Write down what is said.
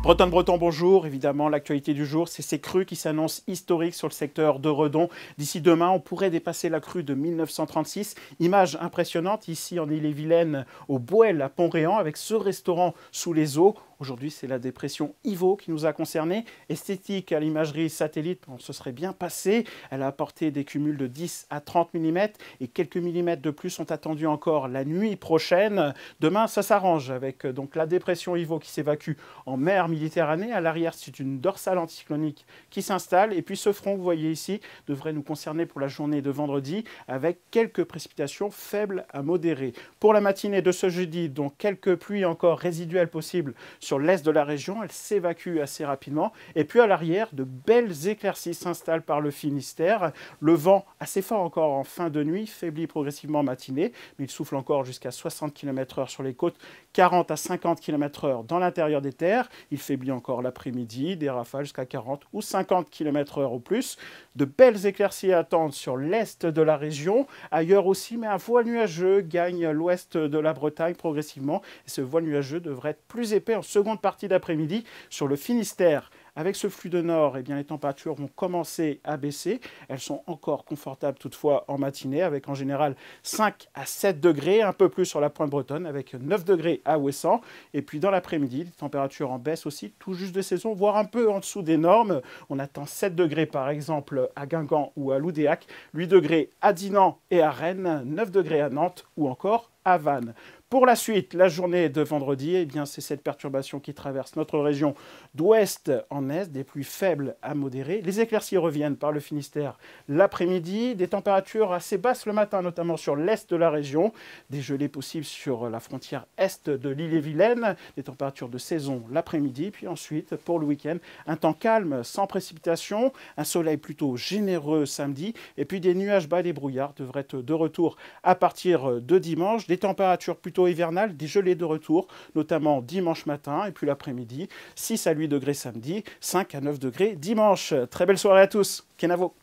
Breton, bonjour. Évidemment, l'actualité du jour, c'est ces crues qui s'annoncent historiques sur le secteur de Redon. D'ici demain, on pourrait dépasser la crue de 1936. Image impressionnante ici en Ille-et-Vilaine, au Boël à Pont-Réan, avec ce restaurant sous les eaux. Aujourd'hui, c'est la dépression Ivo qui nous a concernés. Esthétique à l'imagerie satellite, on se serait bien passé. Elle a apporté des cumuls de 10 à 30 mm et quelques millimètres de plus sont attendus encore la nuit prochaine. Demain, ça s'arrange avec donc la dépression Ivo qui s'évacue en mer Méditerranée. À l'arrière, c'est une dorsale anticyclonique qui s'installe. Et puis ce front que vous voyez ici devrait nous concerner pour la journée de vendredi avec quelques précipitations faibles à modérées. Pour la matinée de ce jeudi, donc quelques pluies encore résiduelles possibles sur l'est de la région. Elle s'évacue assez rapidement. Et puis à l'arrière, de belles éclaircies s'installent par le Finistère. Le vent, assez fort encore en fin de nuit, faiblit progressivement en matinée, mais il souffle encore jusqu'à 60 km/h sur les côtes, 40 à 50 km/h dans l'intérieur des terres. Il faiblit encore l'après-midi, des rafales jusqu'à 40 ou 50 km/h au plus. De belles éclaircies à attendre sur l'est de la région, ailleurs aussi, mais un voile nuageux gagne l'ouest de la Bretagne progressivement. Et ce voile nuageux devrait être plus épais en seconde partie d'après-midi sur le Finistère. Avec ce flux de nord, eh bien, les températures vont commencer à baisser. Elles sont encore confortables toutefois en matinée, avec en général 5 à 7 degrés, un peu plus sur la pointe bretonne, avec 9 degrés à Ouessant. Et puis dans l'après-midi, les températures en baisse aussi, tout juste de saison, voire un peu en dessous des normes. On attend 7 degrés par exemple à Guingamp ou à Loudéac, 8 degrés à Dinan et à Rennes, 9 degrés à Nantes ou encore à Vannes. Pour la suite, la journée de vendredi, eh bien, c'est cette perturbation qui traverse notre région d'ouest en est, des pluies faibles à modérées. Les éclaircies reviennent par le Finistère l'après-midi, des températures assez basses le matin, notamment sur l'est de la région, des gelées possibles sur la frontière est de l'Ille-et-Vilaine, des températures de saison l'après-midi, puis ensuite, pour le week-end, un temps calme, sans précipitation, un soleil plutôt généreux samedi, et puis des nuages bas et des brouillards devraient être de retour à partir de dimanche, des températures plutôt hivernales, des gelées de retour, notamment dimanche matin et puis l'après-midi, 6 à 8 degrés samedi, 5 à 9 degrés dimanche. Très belle soirée à tous. Kenavo.